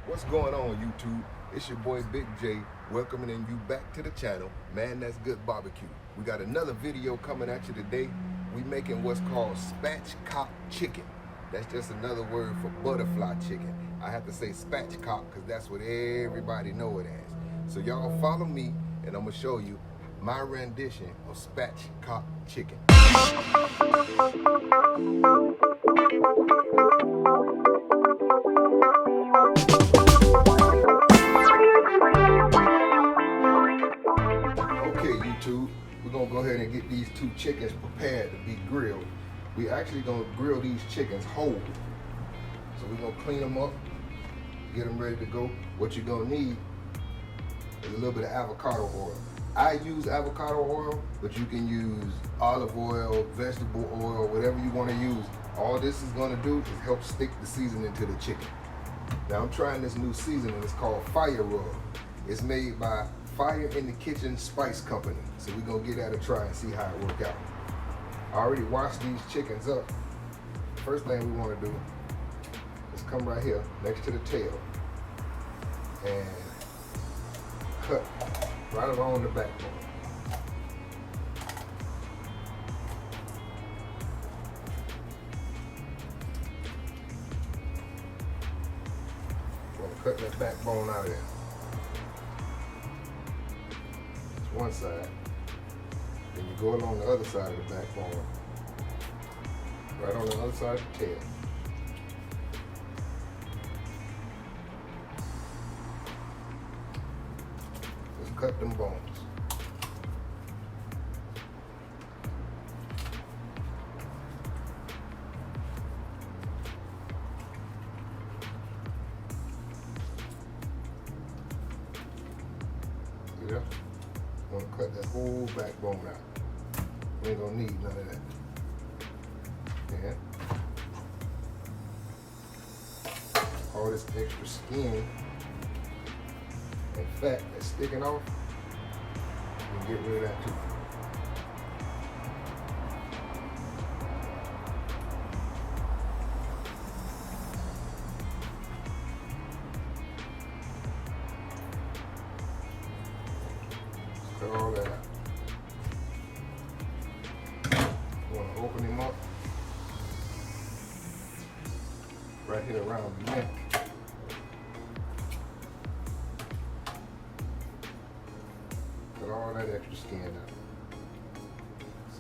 What's going on, YouTube? It's your boy Big J, welcoming you back to the channel, Man That's Good Barbecue. We got another video coming at you today. We making what's called spatchcock chicken. That's just another word for butterfly chicken. I have to say spatchcock because that's what everybody know it as. So y'all follow me and I'm gonna show you my rendition of spatchcock chicken. We're gonna go ahead and get these two chickens prepared to be grilled. We actually gonna grill these chickens whole. So we're gonna clean them up, get them ready to go. What you're gonna need is a little bit of avocado oil. I use avocado oil, but you can use olive oil, vegetable oil, whatever you wanna use. All this is gonna do is help stick the seasoning to the chicken. Now I'm trying this new seasoning, it's called Fire Rub. It's made by Fire in the Kitchen Spice Company. So we're gonna give that a try and see how it works out. I already washed these chickens up. First thing we wanna do is come right here next to the tail and cut right along the backbone. Gonna cut that backbone out of there. One side, then you go along the other side of the backbone, right on the other side of the tail. Just cut them bones. See that? I'm gonna cut that whole backbone out. We ain't gonna need none of that. And all this extra skin and fat that's sticking off, we can get rid of that too. Cut all that out. You want to open him up right here around the neck. Cut all that extra skin out.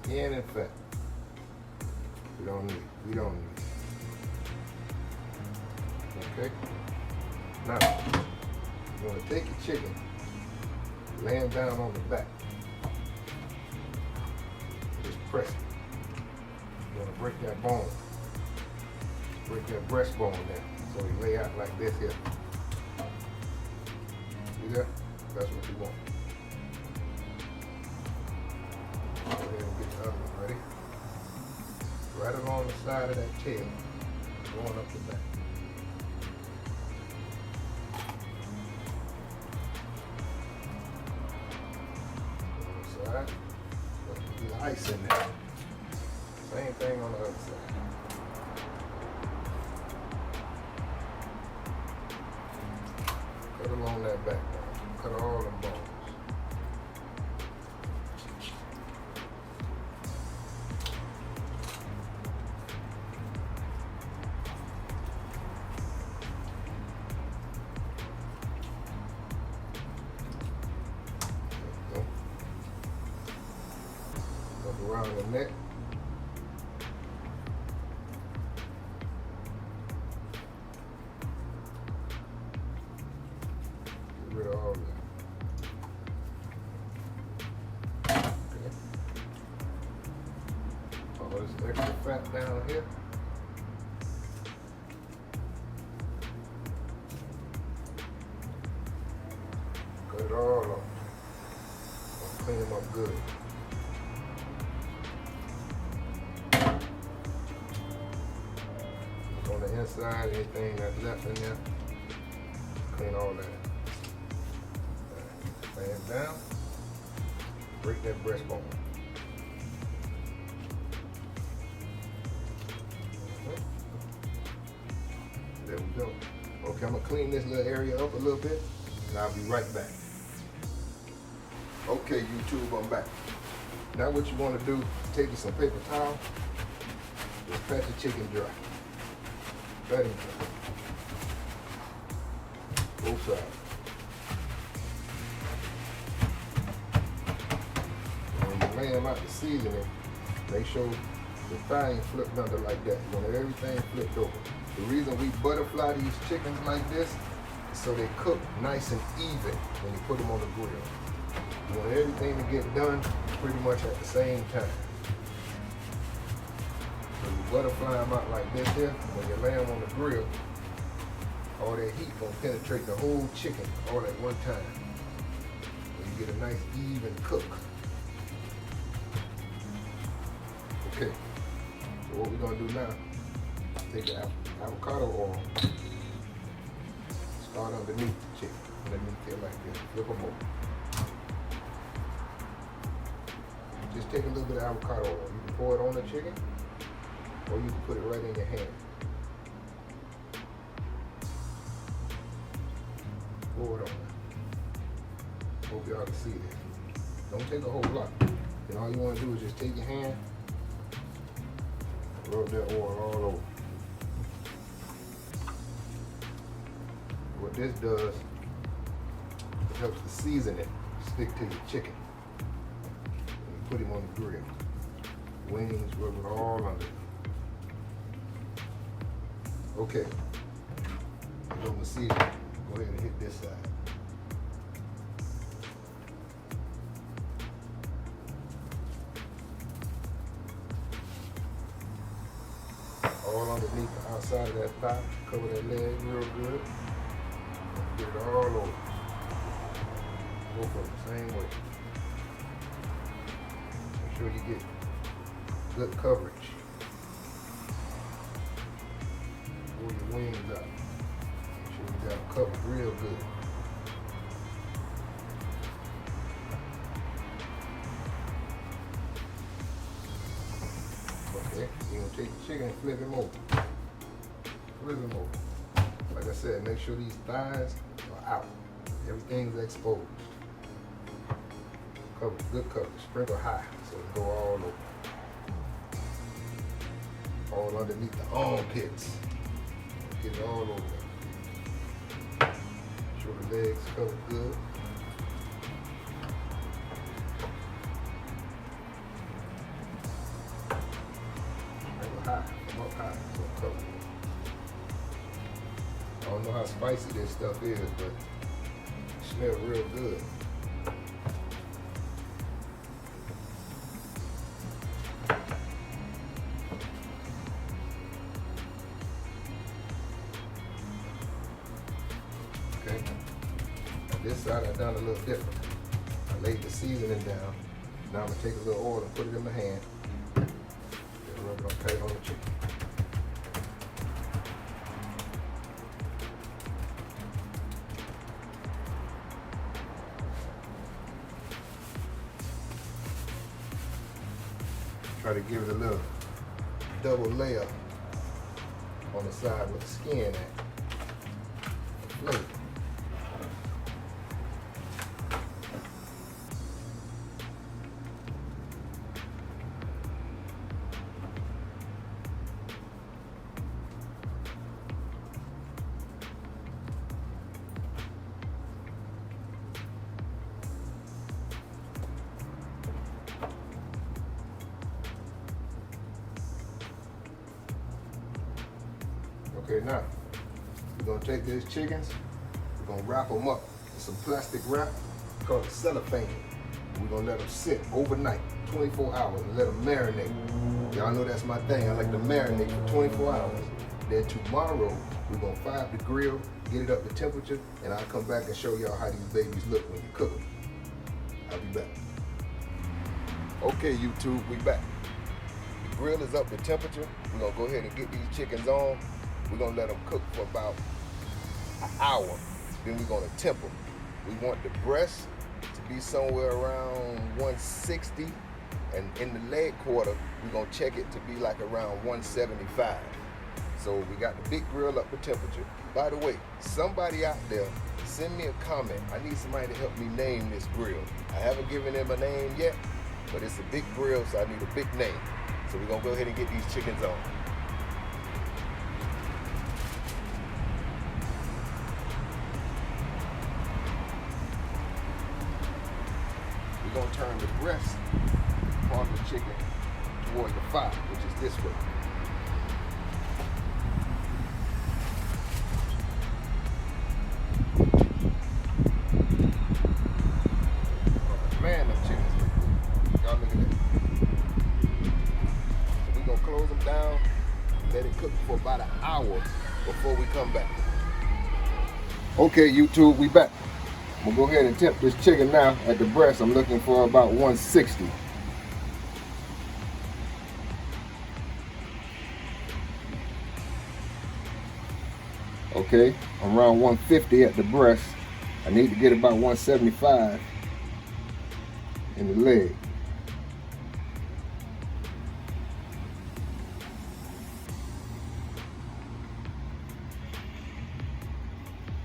Skin and fat. We don't need it. We don't need it. Okay? Now, you want to take your chicken, lay him down on the back. Just press it. You want to break that bone. Break that breastbone there. So he lay out like this here. See that? That's what you want. Go ahead and get the other one ready. Right along the side of that tail, going up the back. The ice in there. Same thing on the other side. Cut along that backbone. Cut all them bones. Around the neck. Get rid of all that. Okay. All this extra fat down here. Cut it all off. I'll clean them up good. On the inside, anything that's left in there, clean all that. Lay it down, break that breastbone. There we go. Okay, I'm gonna clean this little area up a little bit, and I'll be right back. Okay, YouTube, I'm back. Now what you want to do, take you some paper towel, just pat the chicken dry. Pat it dry. Both sides. When you lay them out to season it, make sure the thigh ain't flipped under like that. You want everything flipped over. The reason we butterfly these chickens like this is so they cook nice and even when you put them on the grill. You want everything to get done pretty much at the same time. So you butterfly them out like this here, when you lay them on the grill, all that heat gonna penetrate the whole chicken all at one time. And you get a nice even cook. Okay, so what we're gonna do now, take the avocado oil, start underneath the chicken. Underneath it like this, flip them over. Just take a little bit of avocado oil. You can pour it on the chicken, or you can put it right in your hand. Pour it on. Hope y'all can see this. Don't take a whole lot. And all you want to do is just take your hand, rub that oil all over. What this does, it helps the seasoning stick to your chicken. And you put him on the grill. Wings, rub it all under. Okay. Over the seasoning. Go ahead and hit this side. All underneath the outside of that thigh. Cover that leg real good. Get it all over. Both of them, same way. Make sure you get good coverage. Pull your wings out. Make sure you got them covered real good. Okay, you're gonna take the chicken and flip him over. Flip him over. Like I said, make sure these thighs are out. Everything's exposed. Cover, good cover. Sprinkle high so it can go all over. All underneath the armpits. Get it all over. Make sure the legs covered good. Sprinkle high, come up high, so it covered. I don't know how spicy this stuff is, but it smells real good. Okay. Now this side I done a little different. I laid the seasoning down. Now I'm gonna take a little oil and put it in my hand. Just rub it on tight on the chicken. Try to give it a little double layer on the side with the skin at. Flavor. Okay, now we're gonna take these chickens, we're gonna wrap them up in some plastic wrap called cellophane. We're gonna let them sit overnight, 24 hours, and let them marinate. Y'all know that's my thing. I like to marinate for 24 hours. Then tomorrow, we're gonna fire up the grill, get it up to temperature, and I'll come back and show y'all how these babies look when you cook them. I'll be back. Okay, YouTube, we back. The grill is up to temperature. We're gonna go ahead and get these chickens on. We're gonna let them cook for about an hour. Then we're gonna temp them. We want the breast to be somewhere around 160, and in the leg quarter, we're gonna check it to be like around 175. So we got the big grill up to temperature. By the way, somebody out there, send me a comment. I need somebody to help me name this grill. I haven't given him a name yet, but it's a big grill, so I need a big name. So we're gonna go ahead and get these chickens on. We're gonna turn the breast part of the chicken towards the fire, which is this way. Man, them chickens look good. Y'all look at that. So we're gonna close them down, let it cook for about an hour before we come back. Okay, YouTube, we back. I'm gonna go ahead and temp this chicken now at the breast. I'm looking for about 160. Okay, I'm around 150 at the breast. I need to get about 175 in the leg.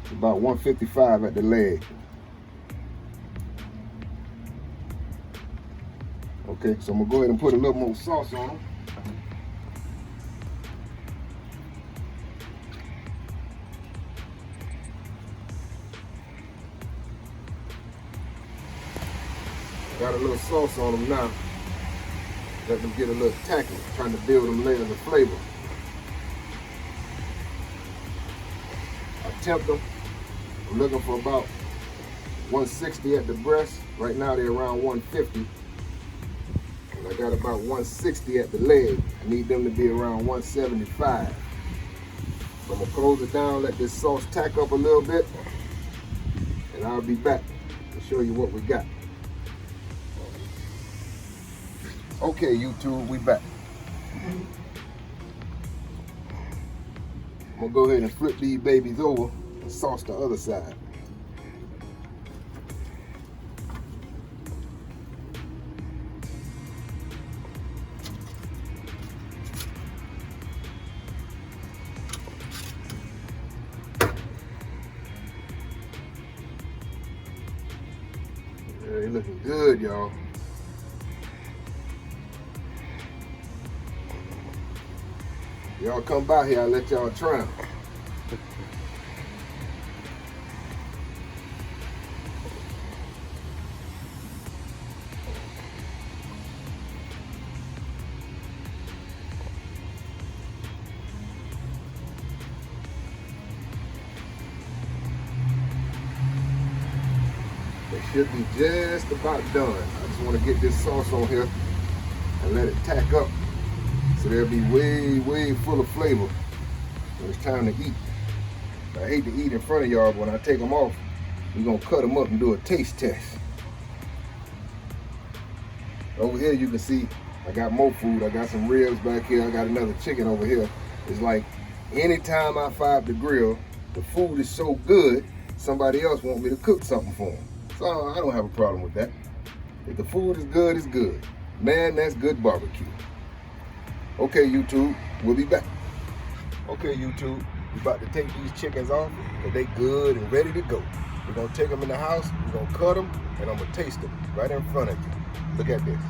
It's about 155 at the leg. Okay, so I'm gonna go ahead and put a little more sauce on them. Got a little sauce on them now. Let them get a little tacky, trying to build them layers of flavor. I tempt them. I'm looking for about 160 at the breast. Right now they're around 150. And I got about 160 at the leg. I need them to be around 175. So I'm gonna close it down, let this sauce tack up a little bit, and I'll be back to show you what we got. Okay, YouTube, we back. I'm gonna go ahead and flip these babies over and sauce the other side. Yeah, they looking good, y'all. Y'all come by here, I'll let y'all try them. They should be just about done. I just want to get this sauce on here and let it tack up. So they'll be way, way full of flavor when it's time to eat. I hate to eat in front of y'all, but when I take them off, we're gonna cut them up and do a taste test. Over here you can see I got more food. I got some ribs back here. I got another chicken over here. It's like anytime I fire up the grill, the food is so good, somebody else want me to cook something for them. So I don't have a problem with that. If the food is good, it's good. Man, that's good barbecue. Okay, YouTube, we'll be back. Okay, YouTube, we're about to take these chickens off because they good and ready to go. We're gonna take them in the house, we're gonna cut them, and I'm gonna taste them right in front of you. Look at this.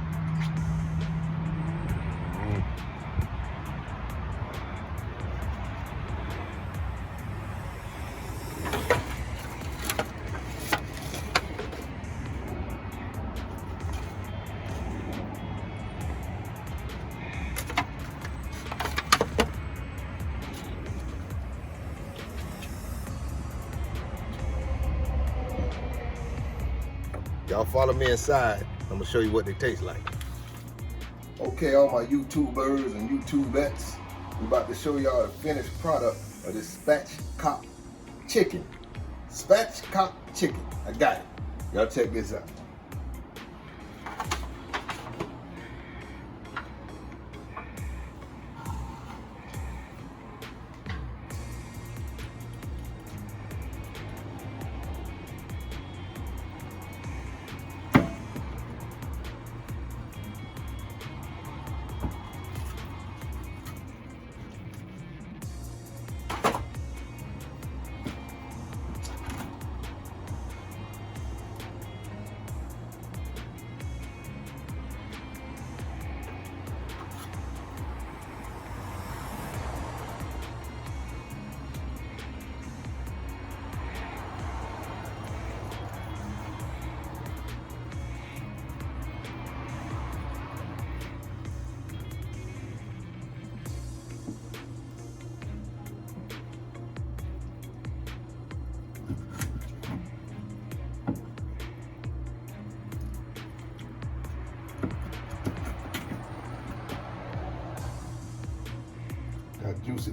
Y'all follow me inside. I'm gonna show you what they taste like. Okay, all my YouTubers and YouTubettes, we're about to show y'all the finished product of this Spatchcock chicken. Spatchcock chicken, I got it. Y'all check this out.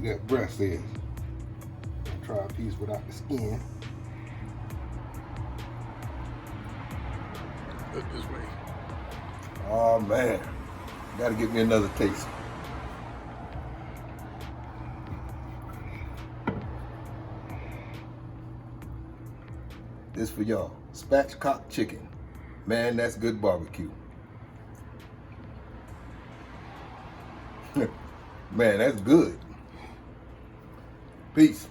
that breast is. Try a piece without the skin. Look this way. Oh man, gotta get me another taste. This for y'all. Spatchcock chicken. Man, that's good barbecue. Man, that's good. Peace.